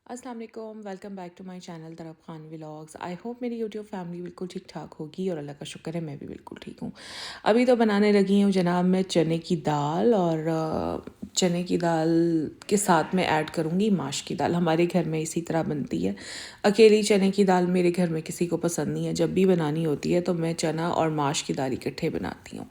अस्सलाम वालेकुम, welcome back to my channel Taraf Khan vlogs. I hope मेरी यूट्यूब फैमिली बिल्कुल ठीक ठाक होगी और अल्लाह का शुक्र है मैं भी बिल्कुल ठीक हूँ। अभी तो बनाने लगी हूँ जनाब मैं चने की दाल, और चने की दाल के साथ में ऐड करूँगी माश की दाल। हमारे घर में इसी तरह बनती है। अकेली चने की दाल मेरे घर में किसी को पसंद नहीं है। जब भी बनानी होती है तो मैं चना और माश की दाल इकट्ठे बनाती हूँ।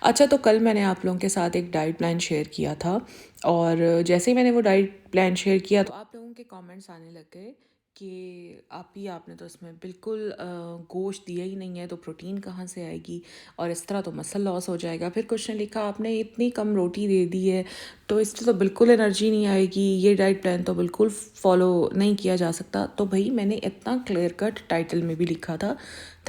अच्छा, तो कल मैंने आप लोगों के साथ एक डाइट प्लान शेयर किया था, और जैसे ही मैंने वो डाइट प्लान शेयर किया तो आप लोगों के कमेंट्स आने लग गए कि आपने तो इसमें बिल्कुल गोश्त दिया ही नहीं है, तो प्रोटीन कहाँ से आएगी, और इस तरह तो मसल लॉस हो जाएगा। फिर कुछ ने लिखा आपने इतनी कम रोटी दे दी है तो इससे तो बिल्कुल एनर्जी नहीं आएगी, ये डाइट प्लान तो बिल्कुल फॉलो नहीं किया जा सकता। तो भाई मैंने इतना क्लियर कट टाइटल में भी लिखा था,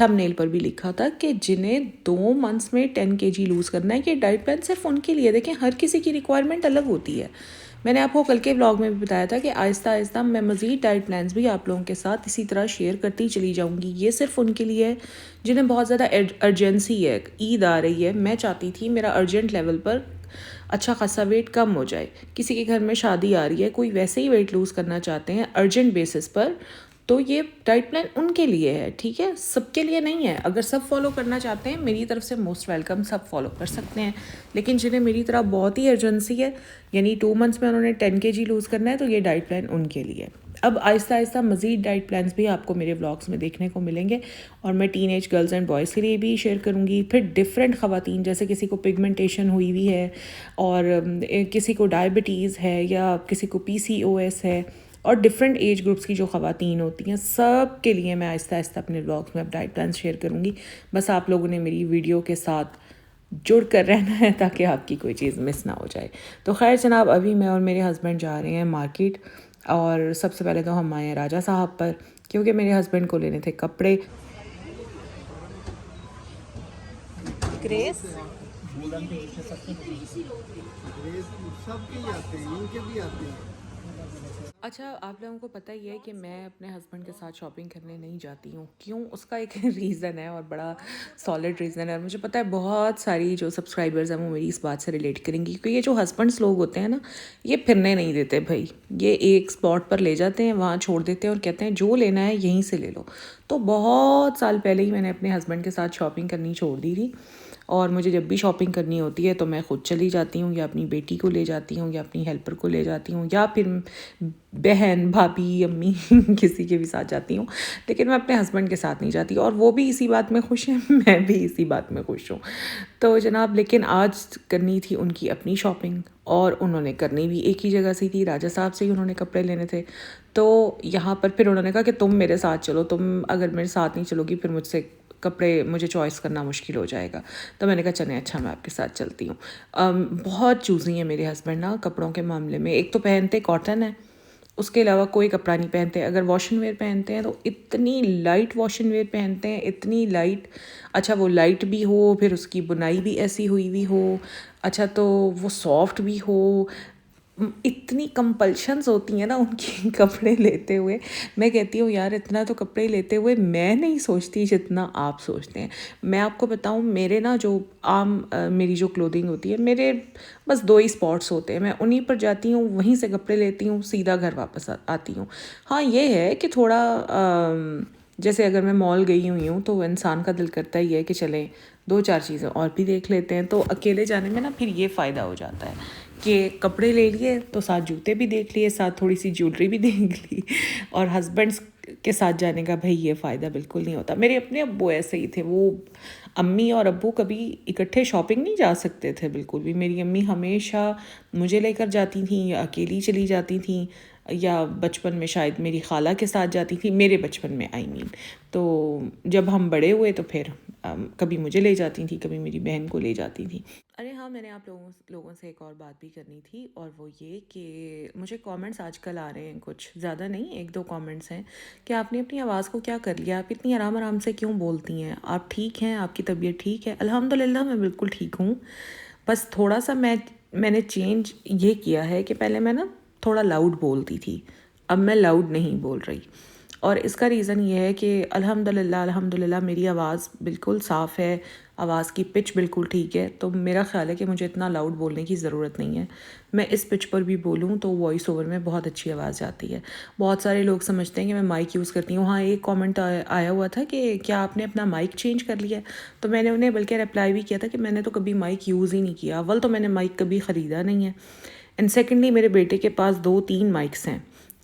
थंबनेल पर भी लिखा था कि जिन्हें 2 मंथ्स में 10 kg लूज़ करना है, कि डाइट प्लान सिर्फ उनके लिए। देखें, हर किसी की रिक्वायरमेंट अलग होती है। मैंने आपको कल के व्लॉग में भी बताया था कि आहिस्ता आहिस्ता मैं मज़ीद डाइट प्लान्स भी आप लोगों के साथ इसी तरह शेयर करती चली जाऊंगी। ये सिर्फ उनके लिए है जिन्हें बहुत ज़्यादा अर्जेंसी है, ईद आ रही है। मैं चाहती थी मेरा अर्जेंट लेवल पर अच्छा खासा वेट कम हो जाए। किसी के घर में शादी आ रही है, कोई वैसे ही वेट लूज़ करना चाहते हैं अर्जेंट बेसिस पर, तो ये डाइट प्लान उनके लिए है, ठीक है, सबके लिए नहीं है। अगर सब फॉलो करना चाहते हैं मेरी तरफ से मोस्ट वेलकम, सब फॉलो कर सकते हैं। लेकिन जिन्हें मेरी तरह बहुत ही अर्जेंसी है, यानी 2 मंथ्स में उन्होंने 10 kg लूज़ करना है, तो ये डाइट प्लान उनके लिए। अब आहिस्ता आहिस्ता मज़ीद डाइट प्लान्स भी आपको मेरे व्लॉग्स में देखने को मिलेंगे, और मैं टीनेज गर्ल्स एंड बॉयज़ के लिए भी शेयर करूँगी। फिर डिफरेंट ख़वातीन, जैसे किसी को पिगमेंटेशन हुई हुई है, और किसी को डायबिटीज़ है, या किसी को PCOS है, और डिफरेंट एज ग्रुप्स की जो ख़वातीन होती हैं, सब के लिए मैं आहिस्ता आहिस्ता अपने व्लॉग्स में अब डाइट प्लान शेयर करूँगी। बस आप लोगों ने मेरी वीडियो के साथ जुड़ कर रहना है ताकि आपकी कोई चीज़ मिस ना हो जाए। तो खैर जनाब, अभी मैं और मेरे हस्बैंड जा रहे हैं मार्केट, और सबसे पहले तो हम आए हैं राजा साहब पर, क्योंकि मेरे हस्बैंड को लेने थे कपड़े। ग्रेस सबके ही आते हैं, इनके भी आते हैं। अच्छा, आप लोगों को पता ही है कि मैं अपने हस्बैंड के साथ शॉपिंग करने नहीं जाती हूँ। क्यों? उसका एक रीज़न है, और बड़ा सॉलिड रीज़न है, और मुझे पता है बहुत सारी जो सब्सक्राइबर्स हैं वो मेरी इस बात से रिलेट करेंगी। क्योंकि ये जो हस्बैंड्स लोग होते हैं ना, ये फिरने नहीं देते भाई। ये एक स्पॉट पर ले जाते हैं, वहाँ छोड़ देते हैं, और कहते हैं जो लेना है यहीं से ले लो। तो बहुत साल पहले ही मैंने अपने हस्बैंड के साथ शॉपिंग करनी छोड़ दी थी, और मुझे जब भी शॉपिंग करनी होती है तो मैं ख़ुद चली जाती हूँ, या अपनी बेटी को ले जाती हूँ, या अपनी हेल्पर को ले जाती हूँ, या फिर बहन, भाभी, अम्मी किसी के भी साथ जाती हूँ। लेकिन मैं अपने हस्बैंड के साथ नहीं जाती, और वो भी इसी बात में खुश हैं, मैं भी इसी बात में खुश हूँ। तो जनाब, लेकिन आज करनी थी उनकी अपनी शॉपिंग, और उन्होंने करनी भी एक ही जगह से थी, राजा साहब से ही उन्होंने कपड़े लेने थे। तो यहाँ पर फिर उन्होंने कहा कि तुम मेरे साथ चलो, तुम अगर मेरे साथ नहीं चलोगी फिर मुझसे कपड़े मुझे चॉइस करना मुश्किल हो जाएगा। तो मैंने कहा चलें, अच्छा मैं आपके साथ चलती हूँ। बहुत चूज़ी हैं मेरे हस्बैंड ना कपड़ों के मामले में। एक तो पहनते कॉटन है, उसके अलावा कोई कपड़ा नहीं पहनते। अगर वॉशन वेयर पहनते हैं तो इतनी लाइट वॉशन वेयर पहनते हैं, इतनी लाइट। अच्छा, वो लाइट भी हो, फिर उसकी बुनाई भी ऐसी हुई हुई हो, अच्छा तो वो सॉफ्ट भी हो। इतनी कंपल्शंस होती हैं ना उनकी कपड़े लेते हुए। मैं कहती हूँ यार, इतना तो कपड़े लेते हुए मैं नहीं सोचती जितना आप सोचते हैं। मैं आपको बताऊँ, मेरे ना जो मेरी जो क्लोथिंग होती है, मेरे बस 2 ही स्पॉट्स होते हैं, मैं उन्हीं पर जाती हूँ, वहीं से कपड़े लेती हूँ, सीधा घर वापस आती हूँ। हाँ, ये है कि थोड़ा जैसे अगर मैं मॉल गई हुई हूँ तो इंसान का दिल करता ही है कि चलें 2-4 चीज़ें और भी देख लेते हैं। तो अकेले जाने में ना फिर ये फ़ायदा हो जाता है कि कपड़े ले लिए तो साथ जूते भी देख लिए, साथ थोड़ी सी ज्वेलरी भी देख ली। और हस्बैंड्स के साथ जाने का भाई ये फ़ायदा बिल्कुल नहीं होता। मेरे अपने अब्बू ऐसे ही थे, वो अम्मी और अब्बू कभी इकट्ठे शॉपिंग नहीं जा सकते थे बिल्कुल भी। मेरी अम्मी हमेशा मुझे लेकर जाती थी, या अकेली चली जाती थी, या बचपन में शायद मेरी खाला के साथ जाती थी, मेरे बचपन में आई मीन। तो जब हम बड़े हुए तो फिर कभी मुझे ले जाती थी, कभी मेरी बहन को ले जाती थी। अरे हाँ, मैंने आप लोगों से एक और बात भी करनी थी, और वो ये कि मुझे कमेंट्स आजकल आ रहे हैं, कुछ ज़्यादा नहीं, 1-2 कमेंट्स हैं कि आपने अपनी आवाज़ को क्या कर लिया, आप इतनी आराम आराम से क्यों बोलती हैं, आप ठीक हैं, आपकी तबीयत ठीक है? अल्हम्दुलिल्लाह मैं बिल्कुल ठीक हूँ। बस थोड़ा सा मैंने चेंज ये किया है कि पहले मैं ना थोड़ा लाउड बोलती थी, अब मैं लाउड नहीं बोल रही। اور اس کا ریزن یہ ہے کہ الحمدللہ میری آواز بالکل صاف ہے, آواز کی پچ بالکل ٹھیک ہے, تو میرا خیال ہے کہ مجھے اتنا لاؤڈ بولنے کی ضرورت نہیں ہے. میں اس پچ پر بھی بولوں تو وائس اوور میں بہت اچھی آواز جاتی ہے. بہت سارے لوگ سمجھتے ہیں کہ میں مائک یوز کرتی ہوں. ہاں, ایک کامنٹ آیا ہوا تھا کہ کیا آپ نے اپنا مائک چینج کر لیا ہے, تو میں نے انہیں بلکہ رپلائی بھی کیا تھا کہ میں نے تو کبھی مائک یوز ہی نہیں کیا. اول تو میں نے مائک کبھی خریدا نہیں ہے, اینڈ سیکنڈلی میرے بیٹے کے پاس 2-3 مائکس ہیں,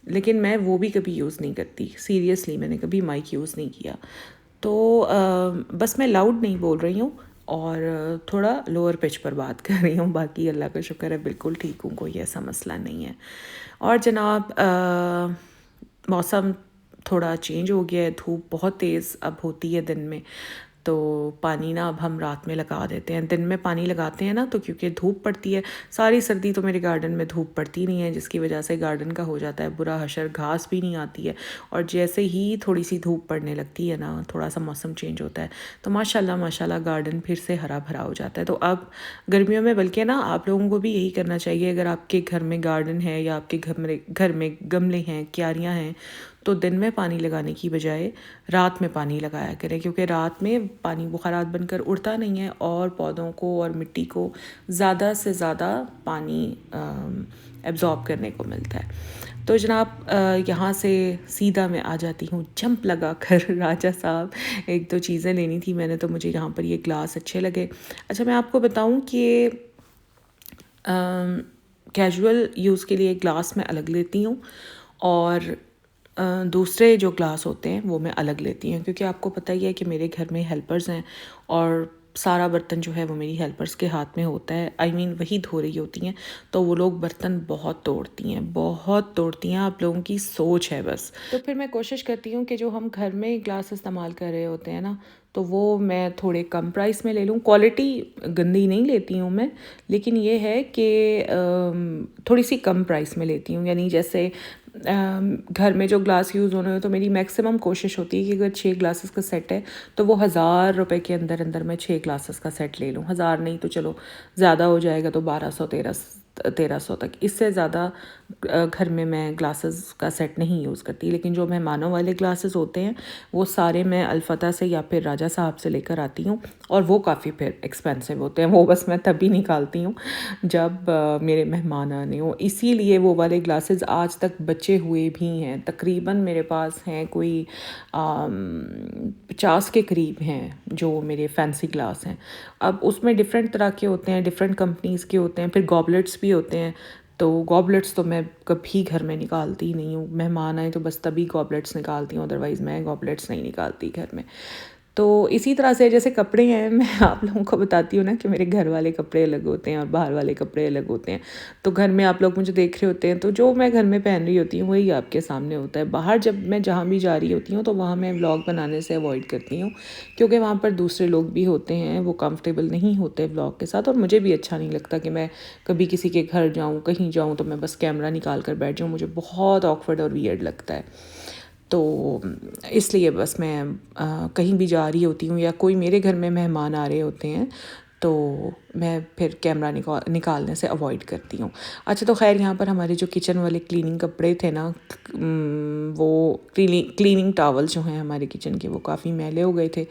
لیکن میں وہ بھی کبھی یوز نہیں کرتی. سیریسلی میں نے کبھی مائک یوز نہیں کیا. تو بس میں لاؤڈ نہیں بول رہی ہوں اور تھوڑا لوور پچ پر بات کر رہی ہوں. باقی اللہ کا شکر ہے بالکل ٹھیک ہوں, کوئی ایسا مسئلہ نہیں ہے. اور جناب موسم تھوڑا چینج ہو گیا ہے, دھوپ بہت تیز اب ہوتی ہے دن میں, تو پانی نا اب ہم رات میں لگا دیتے ہیں. دن میں پانی لگاتے ہیں نا تو کیونکہ دھوپ پڑتی ہے, ساری سردی تو میرے گارڈن میں دھوپ پڑتی نہیں ہے, جس کی وجہ سے گارڈن کا ہو جاتا ہے برا حشر, گھاس بھی نہیں آتی ہے. اور جیسے ہی تھوڑی سی دھوپ پڑنے لگتی ہے نا, تھوڑا سا موسم چینج ہوتا ہے, تو ماشاءاللہ گارڈن پھر سے ہرا بھرا ہو جاتا ہے. تو اب گرمیوں میں بلکہ نا آپ لوگوں کو بھی یہی کرنا چاہیے. اگر آپ کے گھر میں گارڈن ہے یا آپ کے گھر میں گملے ہیں, کیاریاں ہیں, تو دن میں پانی لگانے کی بجائے رات میں پانی لگایا کریں, کیونکہ رات میں پانی بخارات بن کر اڑتا نہیں ہے اور پودوں کو اور مٹی کو زیادہ سے زیادہ پانی ایبزارب کرنے کو ملتا ہے. تو جناب یہاں سے سیدھا میں آ جاتی ہوں جمپ لگا کر. راجہ صاحب, 1-2 چیزیں لینی تھی میں نے, تو مجھے یہاں پر یہ گلاس اچھے لگے. اچھا, میں آپ کو بتاؤں کہ کیجول یوز کے لیے گلاس میں الگ لیتی ہوں, اور دوسرے جو گلاس ہوتے ہیں وہ میں الگ لیتی ہوں, کیونکہ آپ کو پتہ ہی ہے کہ میرے گھر میں ہیلپرز ہیں اور سارا برتن جو ہے وہ میری ہیلپرز کے ہاتھ میں ہوتا ہے. وہی دھو رہی ہوتی ہیں, تو وہ لوگ برتن بہت توڑتی ہیں. آپ لوگوں کی سوچ ہے بس. تو پھر میں کوشش کرتی ہوں کہ جو ہم گھر میں گلاس استعمال کر رہے ہوتے ہیں نا, تو وہ میں تھوڑے کم پرائس میں لے لوں. کوالٹی گندی نہیں لیتی ہوں میں, لیکن یہ ہے کہ تھوڑی سی کم پرائس میں لیتی ہوں. یعنی جیسے گھر میں جو گلاس یوز ہونے ہو, تو میری میکسیمم کوشش ہوتی ہے کہ اگر 6 گلاسز کا سیٹ ہے تو وہ 1000 روپے کے اندر میں 6 گلاسز کا سیٹ لے لوں. 1000 نہیں تو چلو زیادہ ہو جائے گا تو 1200-1300 تک. اس سے زیادہ گھر میں گلاسز کا سیٹ نہیں یوز کرتی. لیکن جو مہمانوں والے گلاسز ہوتے ہیں وہ سارے میں الفتح سے یا پھر راجہ صاحب سے لے کر آتی ہوں, اور وہ کافی پھر ایکسپینسو ہوتے ہیں. وہ بس میں تبھی نکالتی ہوں جب میرے مہمان آنے ہوں. اسی لیے وہ والے گلاسز آج تک بچے ہوئے بھی ہیں. تقریباً میرے پاس ہیں کوئی 50 کے قریب ہیں جو میرے فینسی گلاس ہیں. اب اس میں ڈفرینٹ طرح کے ہوتے ہیں, ڈفرینٹ کمپنیز کے ہوتے ہیں. پھر گوبلٹس بھی ہوتے ہیں, تو گوبلٹس تو میں کبھی گھر میں نکالتی نہیں ہوں. مہمان آئے تو بس تبھی گوبلٹس نکالتی ہوں, ادروائز میں گوبلٹس نہیں نکالتی گھر میں. تو اسی طرح سے جیسے کپڑے ہیں, میں آپ لوگوں کو بتاتی ہوں نا کہ میرے گھر والے کپڑے الگ ہوتے ہیں اور باہر والے کپڑے الگ ہوتے ہیں. تو گھر میں آپ لوگ مجھے دیکھ رہے ہوتے ہیں, تو جو میں گھر میں پہن رہی ہوتی ہوں وہی آپ کے سامنے ہوتا ہے. باہر جب میں جہاں بھی جا رہی ہوتی ہوں تو وہاں میں ولاگ بنانے سے اوائڈ کرتی ہوں, کیونکہ وہاں پر دوسرے لوگ بھی ہوتے ہیں, وہ کمفرٹیبل نہیں ہوتے ولاگ کے ساتھ. اور مجھے بھی اچھا نہیں لگتا کہ میں کبھی کسی کے گھر جاؤں, کہیں جاؤں تو میں بس کیمرہ نکال کر بیٹھ جاؤں. مجھے بہت آکورڈ اور ویئرڈ لگتا ہے. تو اس لیے بس میں کہیں بھی جا رہی ہوتی ہوں یا کوئی میرے گھر میں مہمان آ رہے ہوتے ہیں تو میں پھر کیمرہ نکالنے سے اوائڈ کرتی ہوں. اچھا, تو خیر یہاں پر ہمارے جو کچن والے کلیننگ کپڑے تھے نا, وہ کلیننگ ٹاول جو ہیں ہمارے کچن کے, وہ کافی میلے ہو گئے تھے.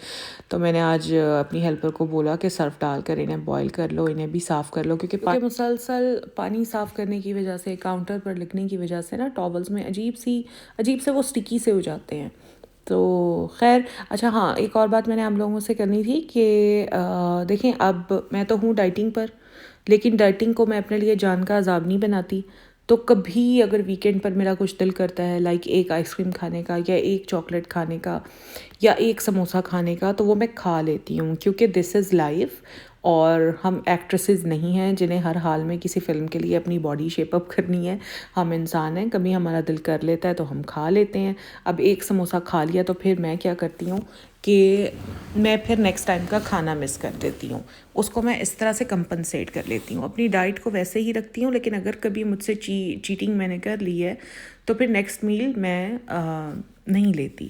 تو میں نے آج اپنی ہیلپر کو بولا کہ سرف ڈال کر انہیں بوائل کر لو, انہیں بھی صاف کر لو, کیونکہ مسلسل پانی صاف کرنے کی وجہ سے, کاؤنٹر پر لگنے کی وجہ سے نا ٹاولز میں عجیب سے وہ سٹکی سے ہو جاتے ہیں. تو خیر, اچھا ہاں, ایک اور بات میں نے آپ لوگوں سے کرنی تھی کہ دیکھیں اب میں تو ہوں ڈائٹنگ پر, لیکن ڈائٹنگ کو میں اپنے لیے جان کا عذاب نہیں بناتی. تو کبھی اگر ویکینڈ پر میرا کچھ دل کرتا ہے لائک ایک آئس کریم کھانے کا یا ایک چاکلیٹ کھانے کا یا ایک سموسہ کھانے کا, تو وہ میں کھا لیتی ہوں, کیونکہ دس از لائف. اور ہم ایکٹریسز نہیں ہیں جنہیں ہر حال میں کسی فلم کے لیے اپنی باڈی شیپ اپ کرنی ہے. ہم انسان ہیں, کبھی ہمارا دل کر لیتا ہے تو ہم کھا لیتے ہیں. اب ایک سموسہ کھا لیا تو پھر میں کیا کرتی ہوں کہ میں پھر نیکسٹ ٹائم کا کھانا مس کر دیتی ہوں. اس کو میں اس طرح سے کمپنسیٹ کر لیتی ہوں. اپنی ڈائٹ کو ویسے ہی رکھتی ہوں, لیکن اگر کبھی مجھ سے چیٹنگ میں نے کر لی ہے تو پھر نیکسٹ میل میں نہیں لیتی.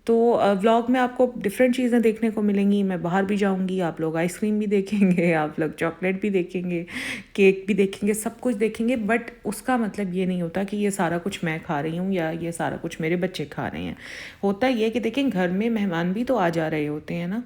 تو व्लॉग में आपको डिफरेंट चीज़ें देखने को मिलेंगी. मैं बाहर भी जाऊंगी, आप लोग आइसक्रीम भी देखेंगे, आप लोग चॉकलेट भी देखेंगे, केक भी देखेंगे, सब कुछ देखेंगे. बट उसका मतलब ये नहीं होता कि ये सारा कुछ मैं खा रही हूँ या ये सारा कुछ मेरे बच्चे खा रहे हैं. होता ये कि देखें, घर में मेहमान भी तो आ जा रहे होते हैं ना,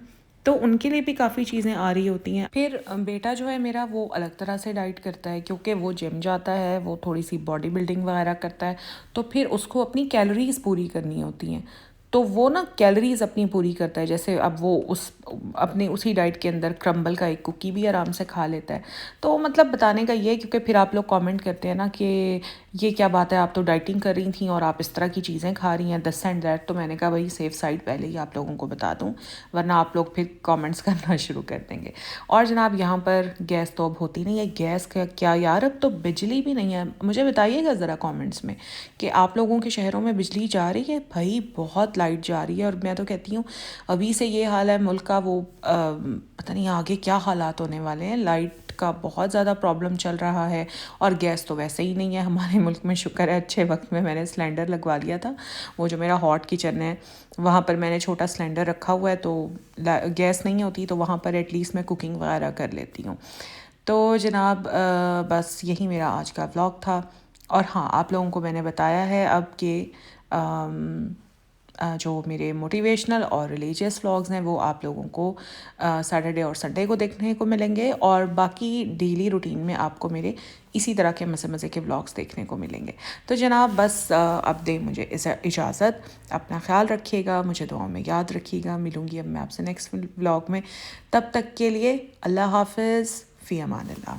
तो उनके लिए भी काफ़ी चीज़ें आ रही होती हैं. फिर बेटा जो है मेरा, वो अलग तरह से डाइट करता है, क्योंकि वो जिम जाता है, वो थोड़ी सी बॉडी बिल्डिंग वगैरह करता है, तो फिर उसको अपनी कैलोरीज़ पूरी करनी होती हैं. तो वो ना कैलोरीज़ अपनी पूरी करता है. जैसे अब वो उस अपने उसी डाइट के अंदर क्रम्बल का एक कुकी भी आराम से खा लेता है. तो मतलब बताने का ये है, क्योंकि फिर आप लोग कमेंट करते हैं ना कि ये क्या बात है, आप तो डाइटिंग कर रही थी और आप इस तरह की चीज़ें खा रही हैं, दिस एंड दैट. तो मैंने कहा भाई सेफ साइड पहले ही आप लोगों को बता दूं, वरना आप लोग फिर कमेंट्स करना शुरू कर देंगे. और जनाब यहाँ पर गैस तो अब होती नहीं है. गैस का क्या यार, अब तो बिजली भी नहीं है. मुझे बताइएगा ज़रा कमेंट्स में कि आप लोगों के शहरों में बिजली जा रही है. भाई बहुत लाइट जा रही है, और मैं तो कहती हूँ अभी से ये हाल है मुल्क का, वो पता नहीं आगे क्या हालात होने वाले हैं. लाइट का बहुत ज़्यादा प्रॉब्लम चल रहा है, और गैस तो वैसे ही नहीं है हमारे मुल्क में. शुक्र है अच्छे वक्त में मैंने सिलेंडर लगवा लिया था. वो जो मेरा हॉट किचन है वहाँ पर मैंने छोटा सिलेंडर रखा हुआ है, तो गैस नहीं होती तो वहाँ पर एटलीस्ट मैं कुकिंग वगैरह कर लेती हूँ. तो जनाब बस यही मेरा आज का व्लॉग था. और हाँ, आप लोगों को मैंने बताया है अब कि जो मेरे मोटिवेशनल और रिलीजियस व्लॉग्स हैं वो आप लोगों को सैटरडे और संडे को देखने को मिलेंगे, और बाकी डेली रूटीन में आपको मेरे इसी तरह के मज़े मज़े के व्लॉग्स देखने को मिलेंगे. तो जनाब बस अब दे मुझे इजाज़त. अपना ख्याल रखिएगा, मुझे दुआओं में याद रखिएगा. मिलूँगी अब मैं आपसे नेक्स्ट व्लॉग में. तब तक के लिए अल्लाह हाफ़िज़, फ़ी अमान अल्लाह.